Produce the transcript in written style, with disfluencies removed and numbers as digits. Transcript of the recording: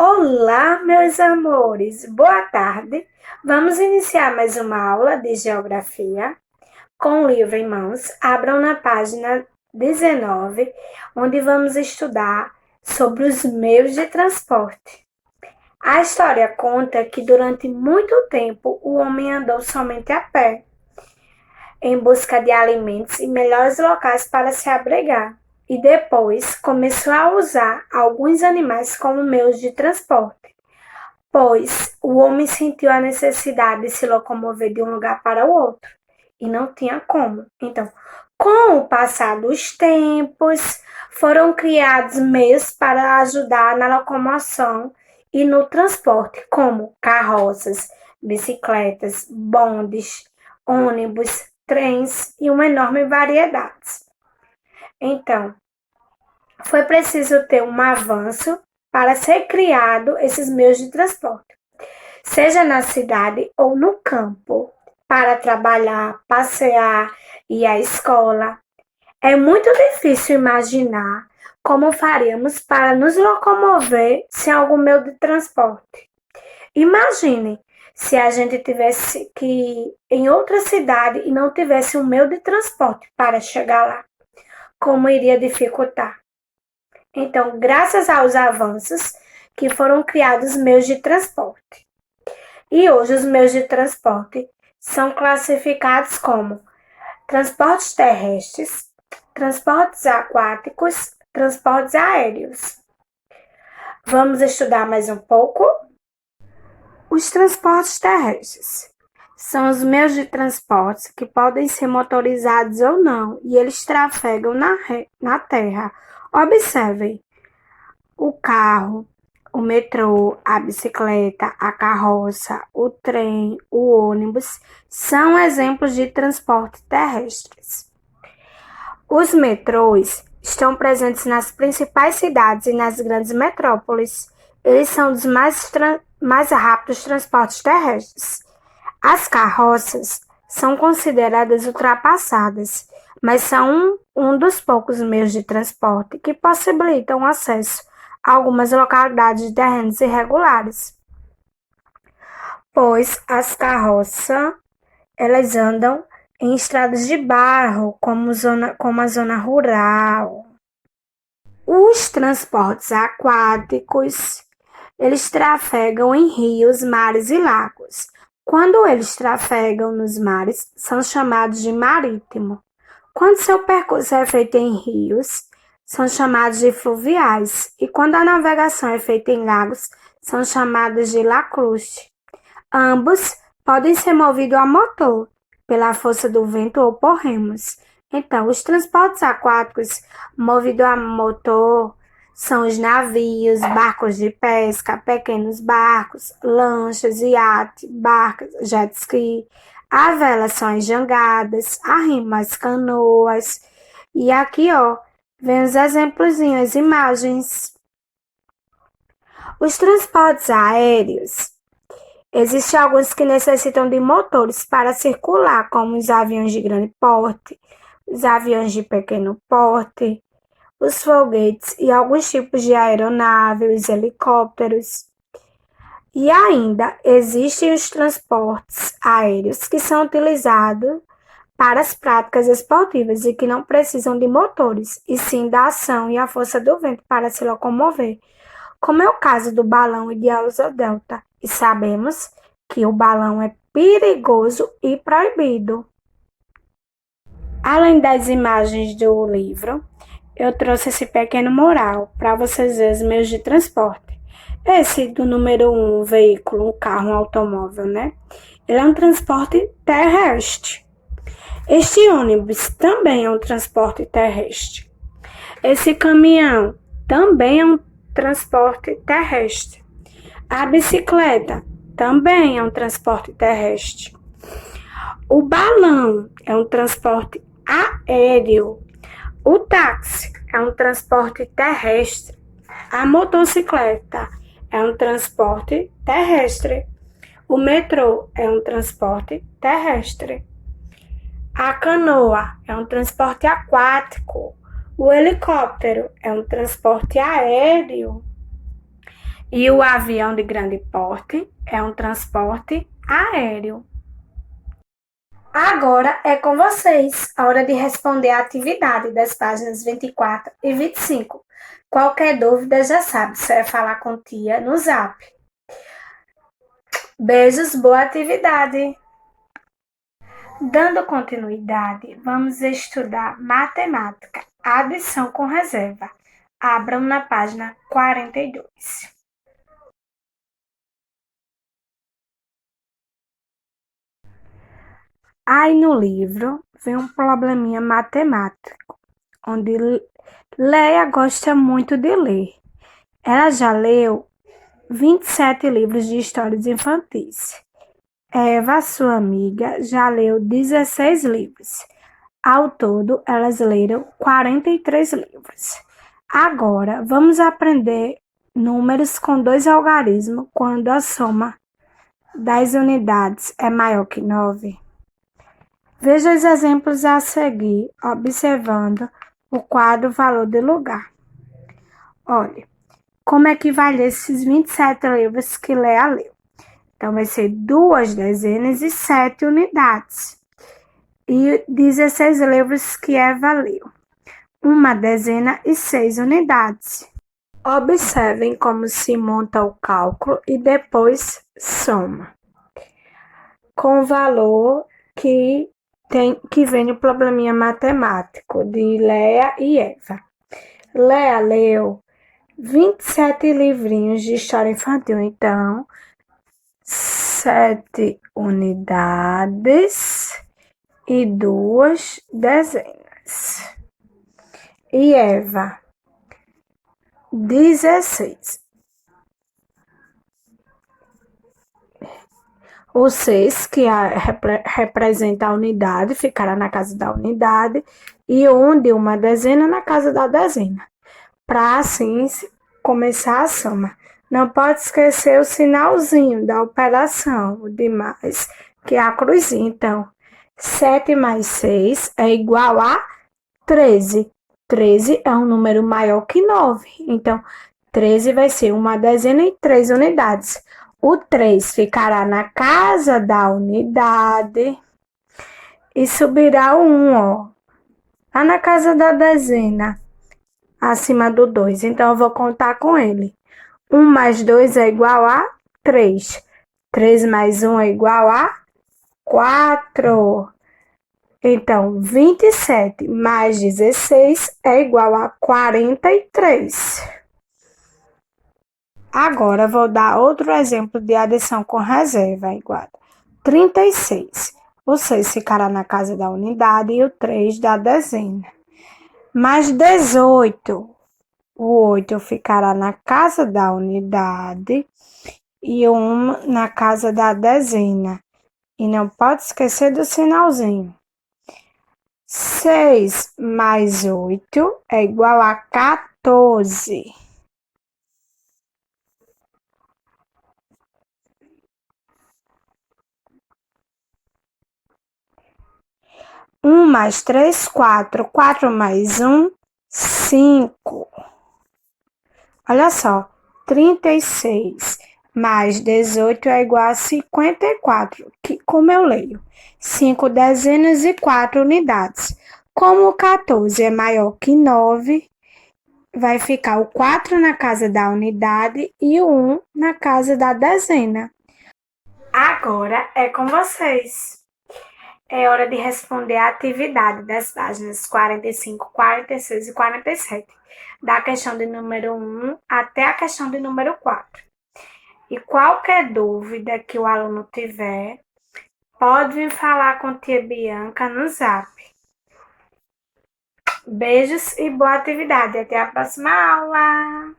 Olá, meus amores, boa tarde. Vamos iniciar mais uma aula de geografia. Com o livro em mãos, abram na página 19, onde vamos estudar sobre os meios de transporte. A história conta que durante muito tempo o homem andou somente a pé, em busca de alimentos e melhores locais para se abrigar, e depois começou a usar alguns animais como meios de transporte, pois o homem sentiu a necessidade de se locomover de um lugar para o outro e não tinha como. Então, com o passar dos tempos, foram criados meios para ajudar na locomoção e no transporte, como carroças, bicicletas, bondes, ônibus, trens e uma enorme variedade. Então, foi preciso ter um avanço para ser criado esses meios de transporte, seja na cidade ou no campo, para trabalhar, passear, ir à escola. É muito difícil imaginar como faríamos para nos locomover sem algum meio de transporte. Imagine se a gente tivesse que ir em outra cidade e não tivesse um meio de transporte para chegar lá. Como iria dificultar? Então, graças aos avanços que foram criados meios de transporte. E hoje os meios de transporte são classificados como transportes terrestres, transportes aquáticos, transportes aéreos. Vamos estudar mais um pouco? Os transportes terrestres são os meios de transporte que podem ser motorizados ou não, e eles trafegam na terra. Observem: o carro, o metrô, a bicicleta, a carroça, o trem, o ônibus são exemplos de transporte terrestres. Os metrôs estão presentes nas principais cidades e nas grandes metrópoles. Eles são dos mais rápidos transportes terrestres. As carroças são consideradas ultrapassadas, mas são um dos poucos meios de transporte que possibilitam acesso a algumas localidades de terrenos irregulares, pois as carroças elas andam em estradas de barro, como a zona rural. Os transportes aquáticos, eles trafegam em rios, mares e lagos. Quando eles trafegam nos mares, são chamados de marítimo. Quando seu percurso é feito em rios, são chamados de fluviais. E quando a navegação é feita em lagos, são chamados de lacustre. Ambos podem ser movidos a motor, pela força do vento ou por remos. Então, os transportes aquáticos movidos a motor são os navios, barcos de pesca, pequenos barcos, lanchas, iate, barcas, jet ski. A vela são as jangadas, a remo as canoas. E aqui, vem os exemplozinhos, as imagens. Os transportes aéreos. Existem alguns que necessitam de motores para circular, como os aviões de grande porte, os aviões de pequeno porte, os foguetes e alguns tipos de aeronave, os helicópteros. E ainda existem os transportes aéreos que são utilizados para as práticas esportivas e que não precisam de motores, e sim da ação e a força do vento para se locomover, como é o caso do balão e de asa delta. E sabemos que o balão é perigoso e proibido. Além das imagens do livro, eu trouxe esse pequeno mural para vocês verem os meios de transporte. Esse do número 1, veículo, um carro, um automóvel, né? Ele é um transporte terrestre. Este ônibus também é um transporte terrestre. Esse caminhão também é um transporte terrestre. A bicicleta também é um transporte terrestre. O balão é um transporte aéreo. O táxi é um transporte terrestre. A motocicleta é um transporte terrestre. O metrô é um transporte terrestre. A canoa é um transporte aquático. O helicóptero é um transporte aéreo. E o avião de grande porte é um transporte aéreo. Agora é com vocês, a hora de responder a atividade das páginas 24 e 25. Qualquer dúvida já sabe, só é falar com tia no Zap. Beijos, boa atividade! Dando continuidade, vamos estudar matemática, adição com reserva. Abram na página 42. Aí no livro vem um probleminha matemático, onde Leia gosta muito de ler. Ela já leu 27 livros de histórias infantis. Eva, sua amiga, já leu 16 livros. Ao todo, elas leram 43 livros. Agora, vamos aprender números com dois algarismos quando a soma das unidades é maior que 9. Veja os exemplos a seguir, observando o quadro valor de lugar. Olha, como é que vai ler esses 27 livros que Leia leu? Então, vai ser 2 dezenas e 7 unidades. E 16 livros que Eva leu. 1 dezena e 6 unidades. Observem como se monta o cálculo e depois soma. Com o valor que vem no probleminha matemático de Leia e Eva. Leia leu 27 livrinhos de história infantil, então 7 unidades e 2 dezenas. E Eva, 16. O 6, que representa a unidade, ficará na casa da unidade, e o 1 de 1 dezena na casa da dezena. Para assim começar a soma. Não pode esquecer o sinalzinho da operação, o de mais, que é a cruzinha. Então, 7 mais 6 é igual a 13. 13 é um número maior que 9. Então, 13 vai ser 1 dezena e 3 unidades. O 3 ficará na casa da unidade e subirá o 1, ó, lá na casa da dezena, acima do 2. Então, eu vou contar com ele. 1 mais 2 é igual a 3. 3 mais 1 é igual a 4. Então, 27 mais 16 é igual a 43. Agora, vou dar outro exemplo de adição com reserva, igual a 36. O 6 ficará na casa da unidade e o 3 da dezena. Mais 18. O 8 ficará na casa da unidade e o 1 na casa da dezena. E não pode esquecer do sinalzinho. 6 mais 8 é igual a 14. 1 mais 3, 4. 4 mais 1, 5. Olha só, 36 mais 18 é igual a 54, que, como eu leio, 5 dezenas e 4 unidades. Como o 14 é maior que 9, vai ficar o 4 na casa da unidade e o 1 na casa da dezena. Agora é com vocês. É hora de responder a atividade das páginas 45, 46 e 47, da questão de número 1 até a questão de número 4. E qualquer dúvida que o aluno tiver, pode vir falar com tia Bianca no Zap. Beijos e boa atividade. Até a próxima aula!